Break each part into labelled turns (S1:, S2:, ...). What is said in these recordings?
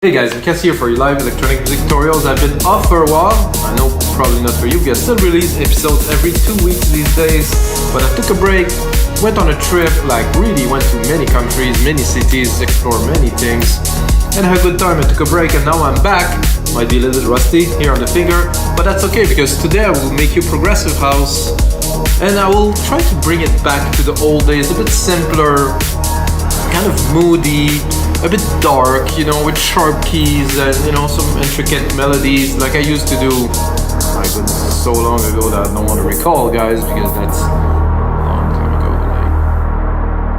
S1: Hey guys, Mikes here for your live electronic music tutorials. I've been off for a while. I know probably not for you guys. Still release episodes every 2 weeks these days. But I took a break, went on a trip, like really went to many countries, many cities, explored many things, and had a good time. I took a break and now I'm back. Might be a little bit rusty here on the finger, but that's okay because today I will make you progressive house and I will try to bring it back to the old days, a bit simpler, kind of moody, a bit dark, you know, with sharp keys and, you know, some intricate melodies like I used to do. My goodness, so long ago that I don't want to recall, guys, because that's a long time ago,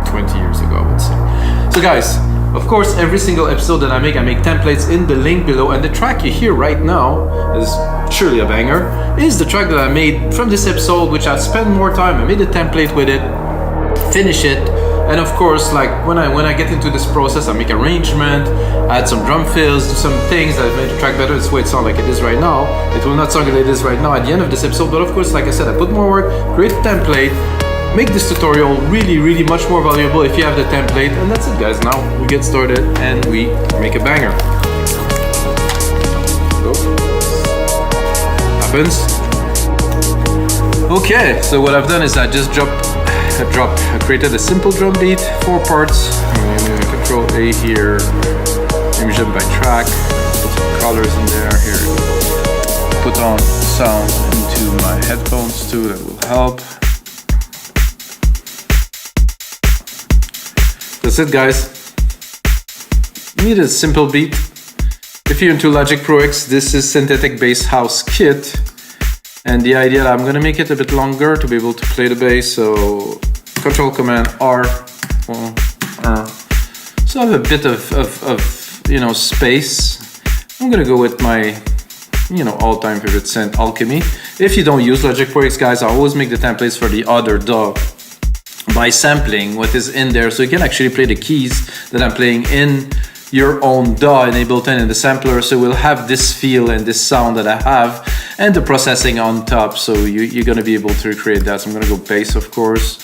S1: like 20 years ago, I would say. So guys, of course, every single episode that I make templates in the link below, and the track you hear right now is surely a banger, is the track that I made from this episode, which I spent more time. I made a template with it, finish it. And of course, like when I get into this process, I make arrangement, add some drum fills, do some things that make the track better. That's the way it sounds like it is right now. It will not sound like it is right now at the end of this episode, but of course, like I said, I put more work, create a template, make this tutorial really much more valuable if you have the template. And that's it, guys. Now we get started and we make a banger. Go. Happens. Okay, so what I've done is I just I created a simple drum beat, 4 parts. I'm going to Control A here, image by track, put some colors in there here. Put on sound into my headphones too, that will help. That's it, guys. You need a simple beat. If you're into Logic Pro X, this is Synthetic Bass House Kit. And the idea that I'm gonna make it a bit longer to be able to play the bass, so Control Command R. So I have a bit of you know, space. I'm gonna go with my, you know, all-time favorite synth, Alchemy. If you don't use Logic Pro X, guys, I always make the templates for the other DAW by sampling what is in there, so you can actually play the keys that I'm playing in your own DAW in Ableton in the sampler, so we'll have this feel and this sound that I have and the processing on top, so you're gonna be able to recreate that. So I'm gonna go bass, of course.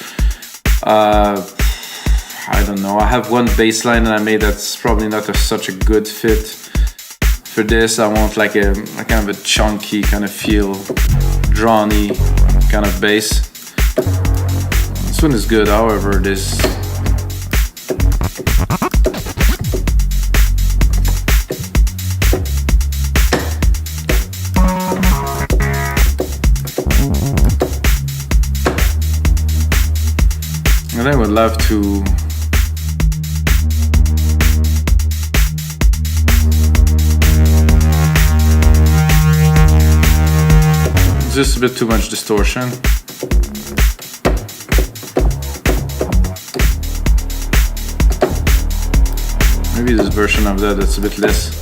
S1: I don't know, I have one bass line that I made that's probably not such a good fit for this. I want like a kind of a chunky kind of feel, drawn-y kind of bass. This one is good, however, this and I would love to just a bit too much distortion. Maybe this version of that's a bit less.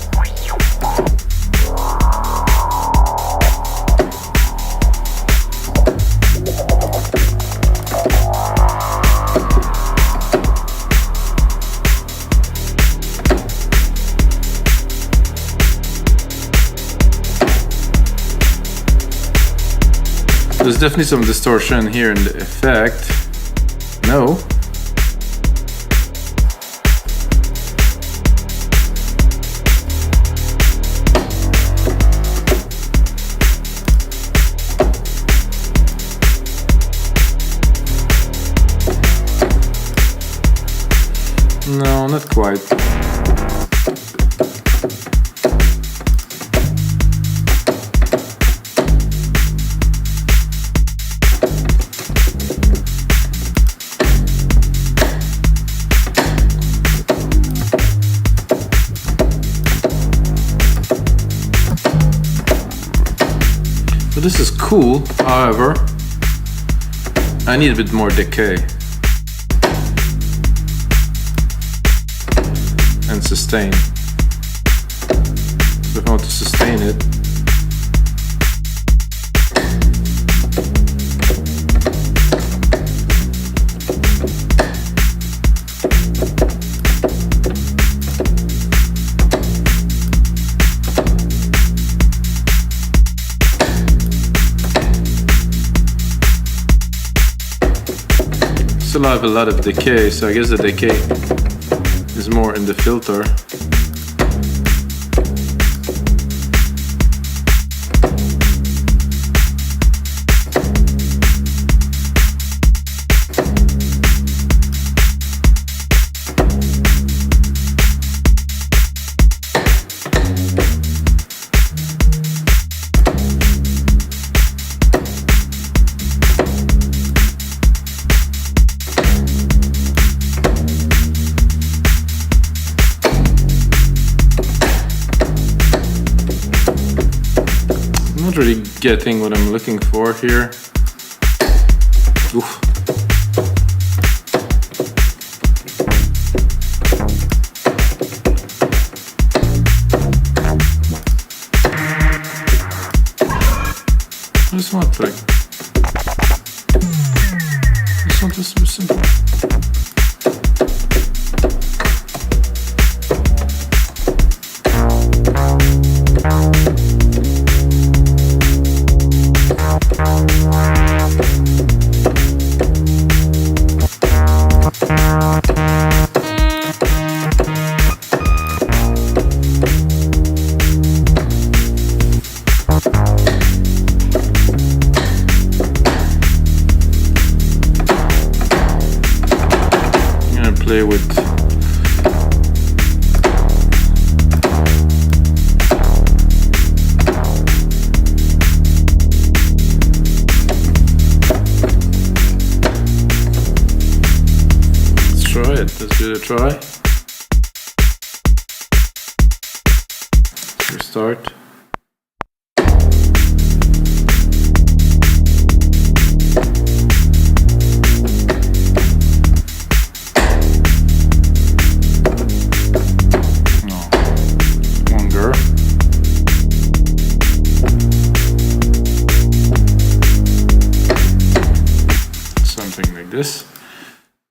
S1: There's definitely some distortion here in the effect. No. No, not quite. So this is cool, however, I need a bit more decay and sustain. So if I want to sustain it, still have a lot of decay, so I guess the decay is more in the filter. Not really getting what I'm looking for here. Oof. This one's like, this one just super simple. Play with let's try it. Let's give it a try. Restart. This,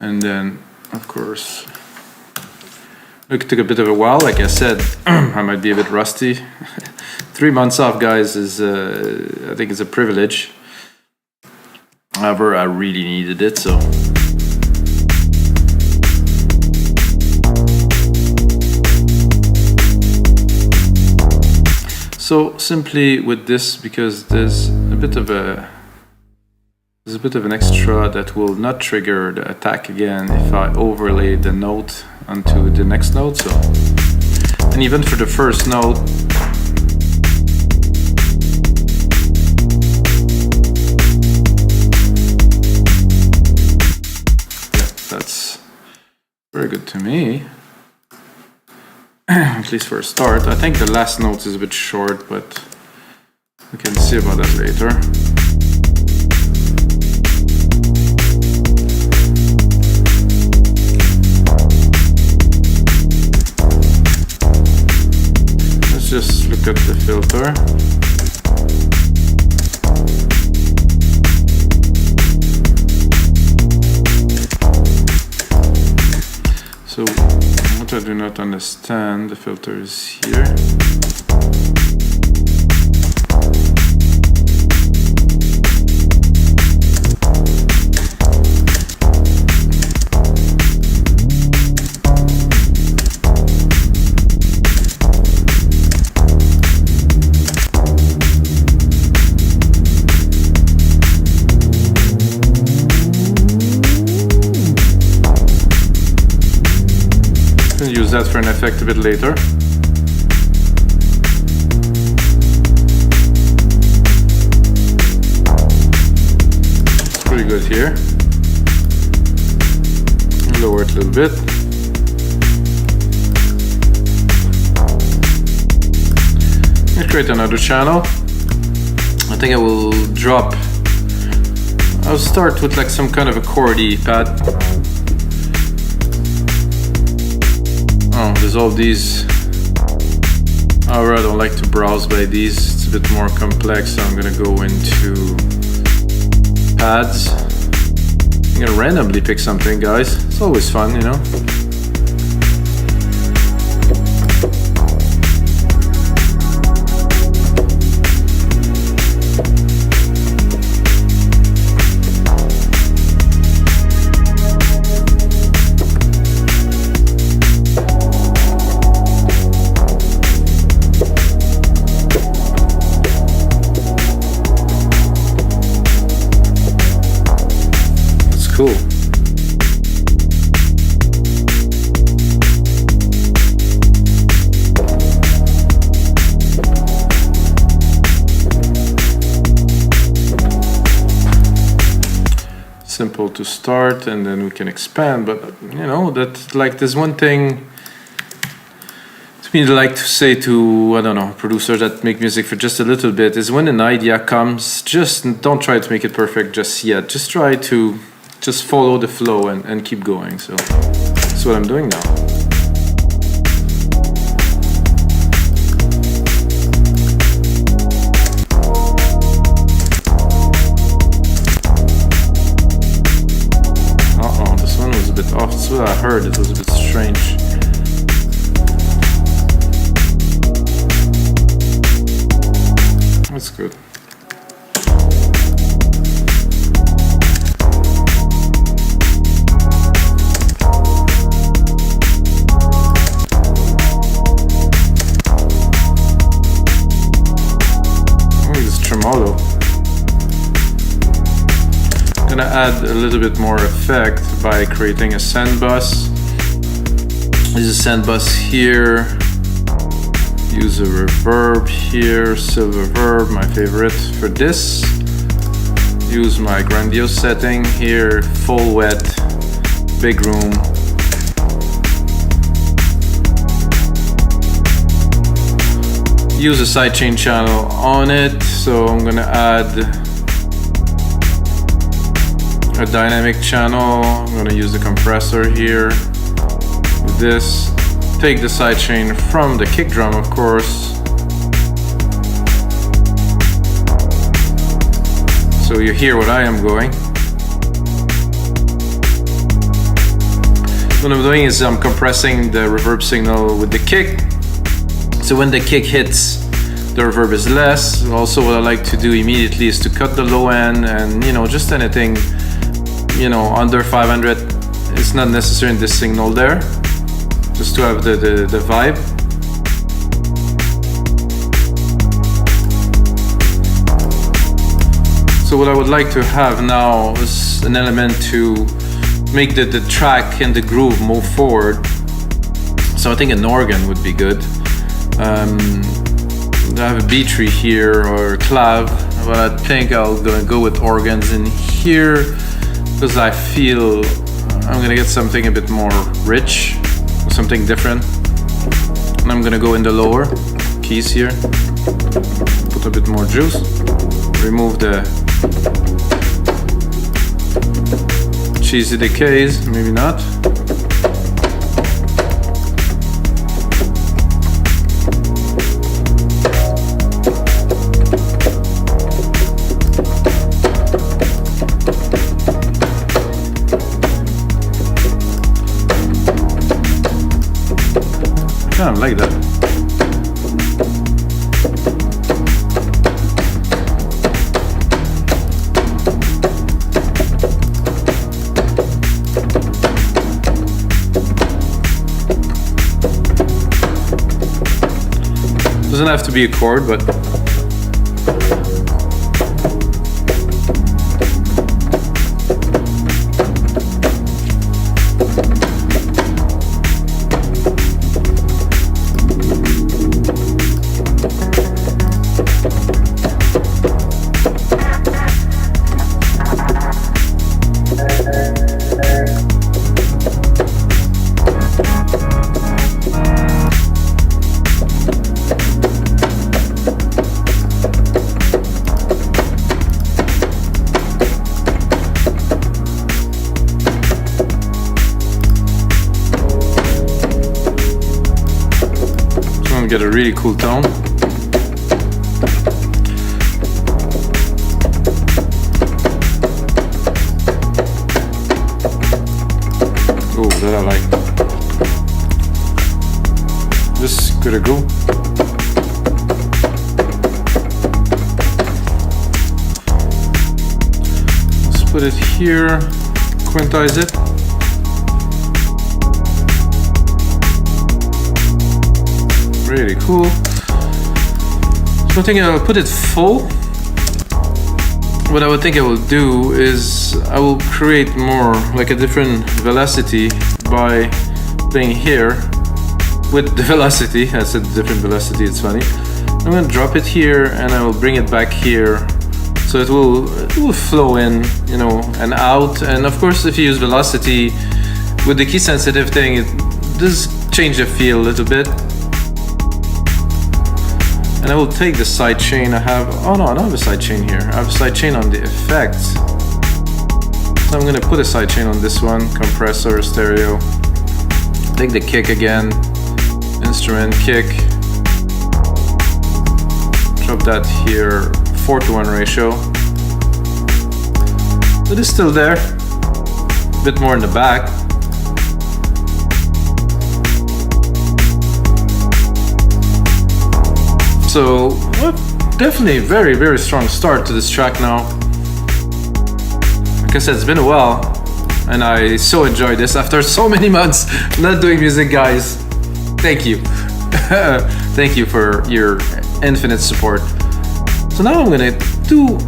S1: and then of course it took a bit of a while. Like I said, I might be a bit rusty. 3 months off, guys, is I think it's a privilege. However, I really needed it, so simply with this, because there's a bit of an extra that will not trigger the attack again if I overlay the note onto the next note. So, and even for the first note, yeah, that's very good to me. At least for a start. I think the last note is a bit short, but we can see about that later. Just look at the filter. So what I do not understand, the filter is here. Use that for an effect a bit later. It's pretty good here. Lower it a little bit. Let's create another channel. I think I will drop. I'll start with like some kind of a chordy pad. Oh, there's all these. However, I don't like to browse by these. It's a bit more complex, so I'm gonna go into pads. I'm gonna randomly pick something, guys. It's always fun, you know. Cool. Simple to start, and then we can expand. But you know that, like, there's one thing to something I'd like to say to, I don't know, producers that make music for just a little bit is when an idea comes, just don't try to make it perfect just yet. Just try to just follow the flow and keep going. So that's what I'm doing now. This one was a bit off. That's what I heard. It was a bit strange. That's good. Oh, this tremolo. I'm gonna add a little bit more effect by creating a send bus. There's a send bus here. Use a reverb here, silver verb, my favorite for this. Use my grandiose setting here, full wet, big room. Use a sidechain channel on it, so I'm gonna add a dynamic channel. I'm gonna use the compressor here with this. Take the sidechain from the kick drum, of course. So you hear what I am going. What I'm doing is I'm compressing the reverb signal with the kick. So when the kick hits, the reverb is less. Also, what I like to do immediately is to cut the low end and, just anything, under 500. It's not necessary in this signal there. Just to have the vibe. So what I would like to have now is an element to make the track and the groove move forward. So I think an organ would be good. I have a B tree here or a clav, but I think I'm gonna go with organs in here because I feel I'm gonna get something a bit more rich. Something different, and I'm gonna go in the lower keys here, put a bit more juice, remove the cheesy decays, maybe not. I like that. Doesn't have to be a chord, but get a really cool tone. Oh, that I like. This could go. Let's put it here, quintize it. Really cool. So I think I'll put it full. What I would think I will do is I will create more like a different velocity by playing here with the velocity. I said different velocity, it's funny. I'm gonna drop it here and I will bring it back here. So it will flow in, and out. And of course, if you use velocity with the key sensitive thing, it does change the feel a little bit. And I will take the sidechain I have. Oh no, I don't have a sidechain here. I have a sidechain on the effects. So I'm gonna put a sidechain on this one, compressor, stereo. Take the kick again, instrument, kick. Drop that here, 4:1 ratio. It is still there, a bit more in the back. So, well, definitely a very, very strong start to this track now. Like I said, it's been a while, and I so enjoyed this after so many months not doing music, guys. Thank you. Thank you for your infinite support. So now I'm gonna do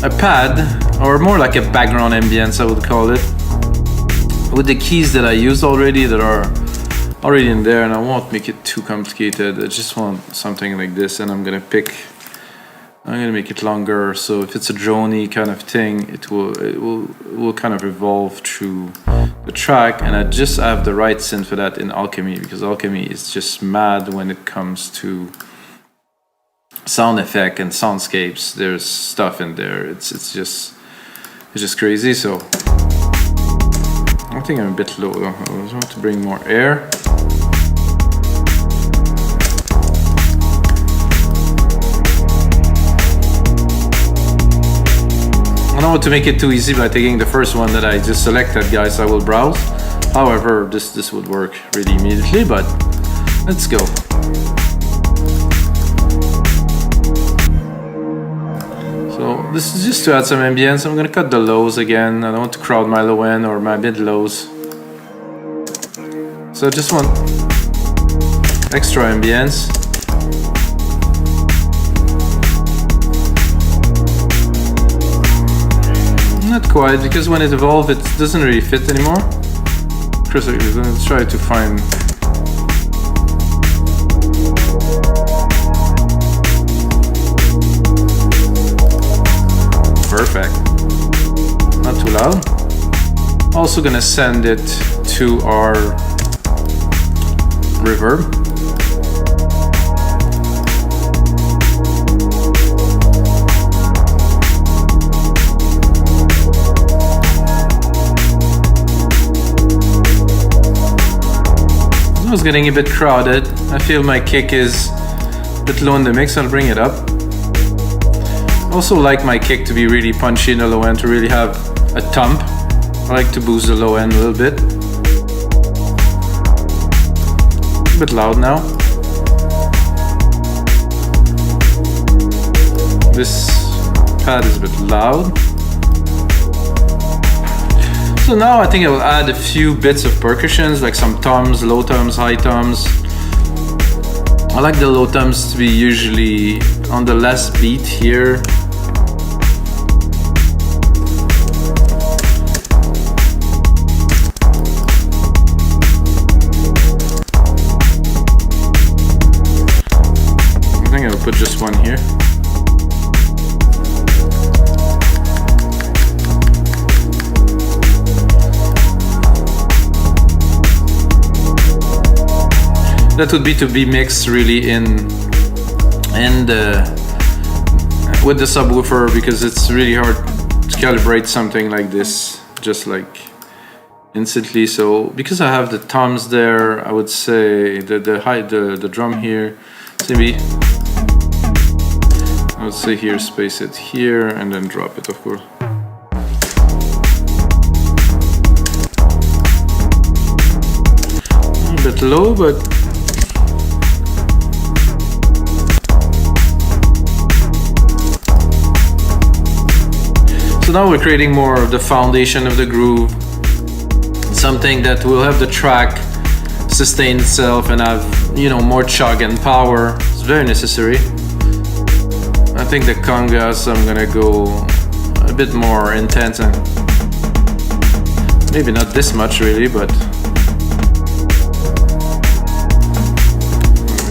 S1: a pad, or more like a background ambience, I would call it, with the keys that I used already that are already in there, and I won't make it too complicated. I just want something like this, and I'm gonna make it longer, so if it's a droney kind of thing, it will kind of evolve through the track. And I just have the right synth for that in Alchemy, because Alchemy is just mad when it comes to sound effect and soundscapes. There's stuff in there. It's just crazy. So I think I'm a bit low though. I want to bring more air. I don't want to make it too easy by taking the first one that I just selected, guys. I will browse. However, this would work really immediately, but let's go. So this is just to add some ambience. I'm gonna cut the lows again. I don't want to crowd my low end or my mid lows. So I just want extra ambience. Not quite, because when it evolves, it doesn't really fit anymore. Chris, I'm gonna try to find. Perfect. Not too loud. Also gonna send it to our reverb. It's getting a bit crowded. I feel my kick is a bit low in the mix. I'll bring it up. Also like my kick to be really punchy in the low end, to really have a thump. I like to boost the low end a little bit. A bit loud now. This pad is a bit loud. So now I think I will add a few bits of percussions, like some toms, low toms, high toms. I like the low toms to be usually on the last beat here. I think I'll put just one here. That would be to be mixed really with the subwoofer, because it's really hard to calibrate something like this just like instantly. So because I have the toms there, I would say the drum here, maybe I would say here, space it here and then drop it, of course. A bit low, but so now we're creating more of the foundation of the groove, something that will have the track sustain itself and have, you know, more chug and power. It's very necessary. I think the congas, I'm gonna go a bit more intense, and maybe not this much really, but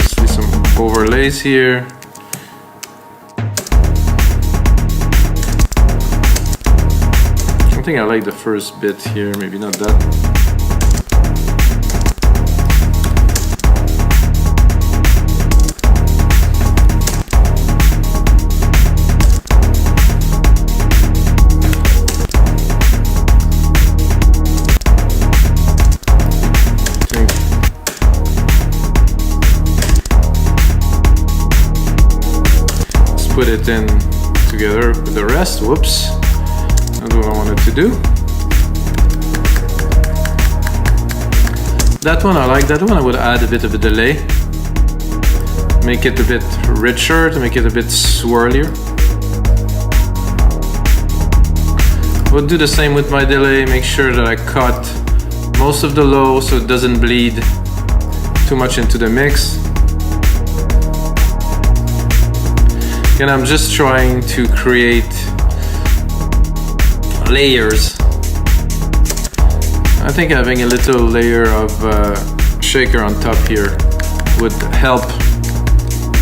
S1: see some overlays here. I think I like the first bit here, maybe not that. put it in together with the rest. Whoops, that's what I wanted to do. That one, I like that one. I would add a bit of a delay. Make it a bit richer, to make it a bit swirlier. We'll do the same with my delay. Make sure that I cut most of the low so it doesn't bleed too much into the mix. And I'm just trying to create layers. I think having a little layer of shaker on top here would help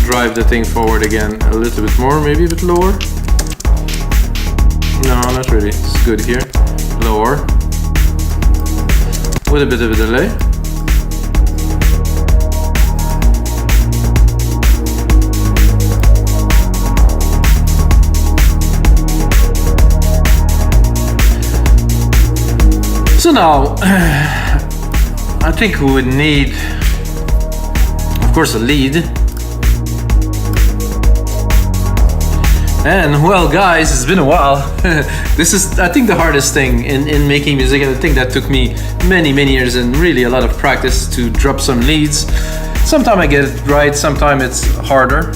S1: drive the thing forward again a little bit more, maybe a bit lower. No, not really, it's good here. Lower. With a bit of a delay. So now, I think we would need, of course, a lead. And well, guys, it's been a while. This is, I think, the hardest thing in making music, and I think that took me many years and really a lot of practice to drop some leads. Sometimes I get it right, sometimes it's harder.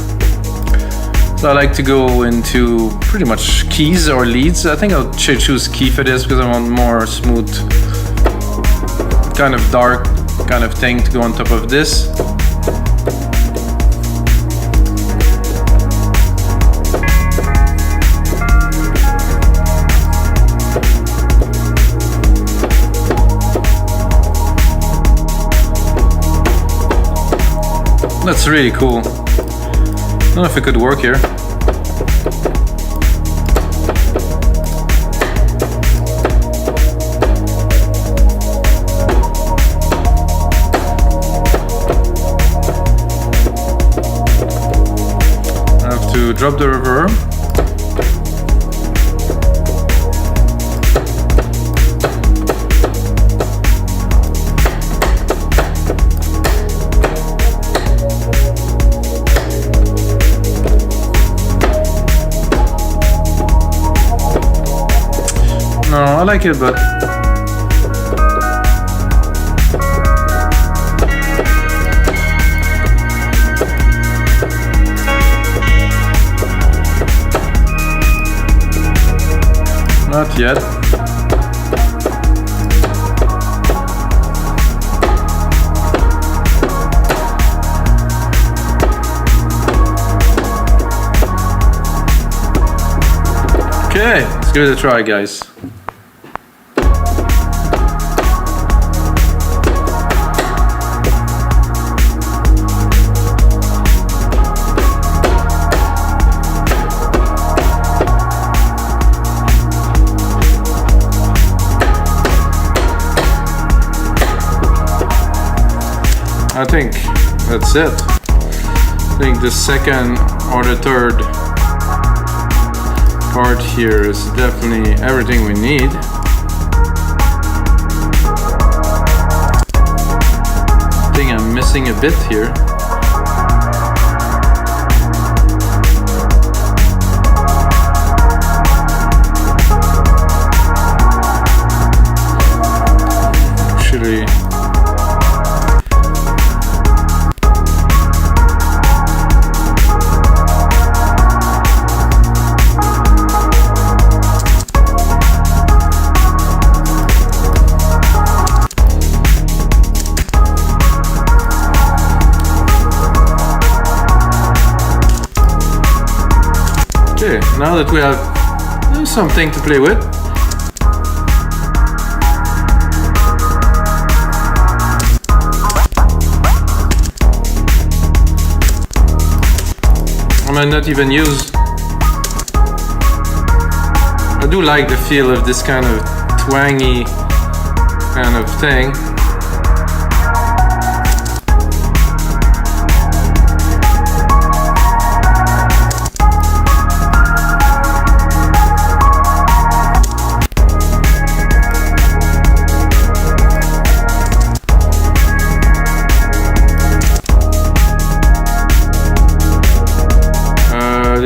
S1: So I like to go into pretty much keys or leads. I think I'll choose key for this because I want more smooth, kind of dark kind of thing to go on top of this. That's really cool. I don't know if it could work here. I have to drop the reverb. No, I like it, but not yet. Okay, let's give it a try, guys. I think that's it. I think the second or the third part here is definitely everything we need. I think I'm missing a bit here. Actually, okay, now that we have something to play with, I might not even use. I do like the feel of this kind of twangy kind of thing.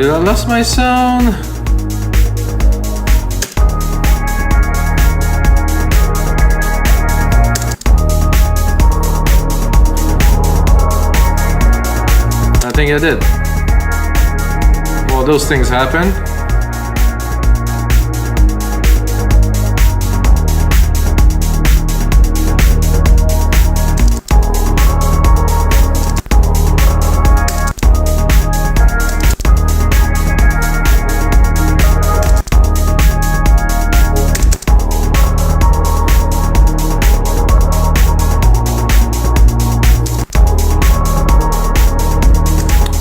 S1: did I lost my sound? I think I did. Well, those things happen.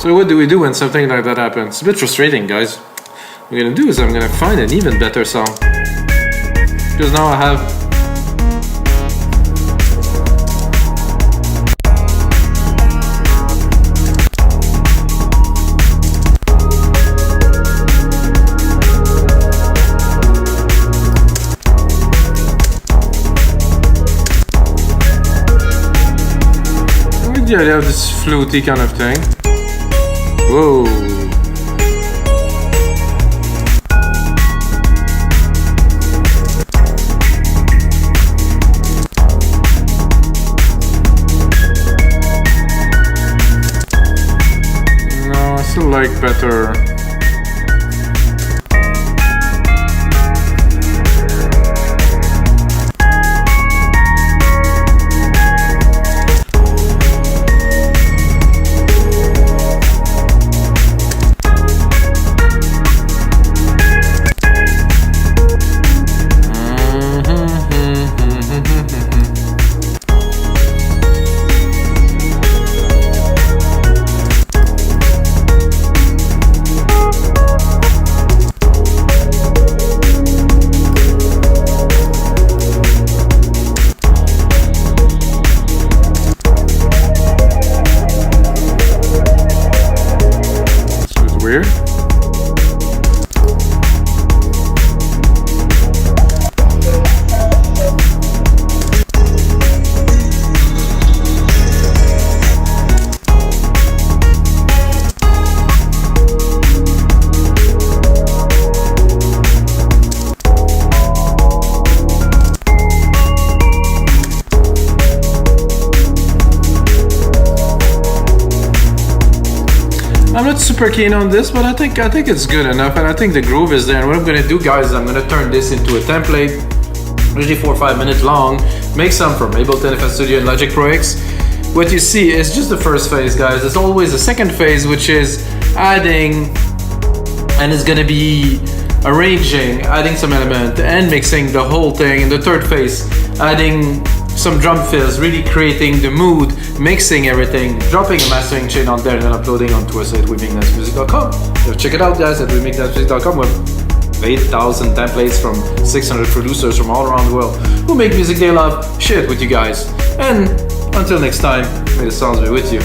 S1: So what do we do when something like that happens? It's a bit frustrating, guys. What I'm gonna do is I'm gonna find an even better song. Because now I have... I like the idea of this fluty kind of thing. Whoa. No, I still like better. Weird. I'm not super keen on this, but I think it's good enough, and I think the groove is there. And what I'm gonna do, guys, is I'm gonna turn this into a template, usually 4 or 5 minutes long. Make some from Ableton, FL Studio, and Logic Pro X. What you see is just the first phase, guys. There's always a second phase, which is adding, and it's gonna be arranging, adding some element, and mixing the whole thing. And the third phase, adding some drum fills, really creating the mood, mixing everything, dropping a mastering chain on there, and then uploading onto our site, wemakedancemusic.com. So check it out, guys, at wemakedancemusic.com with 8,000 templates from 600 producers from all around the world who make music they love, share it with you guys. And until next time, may the sounds be with you.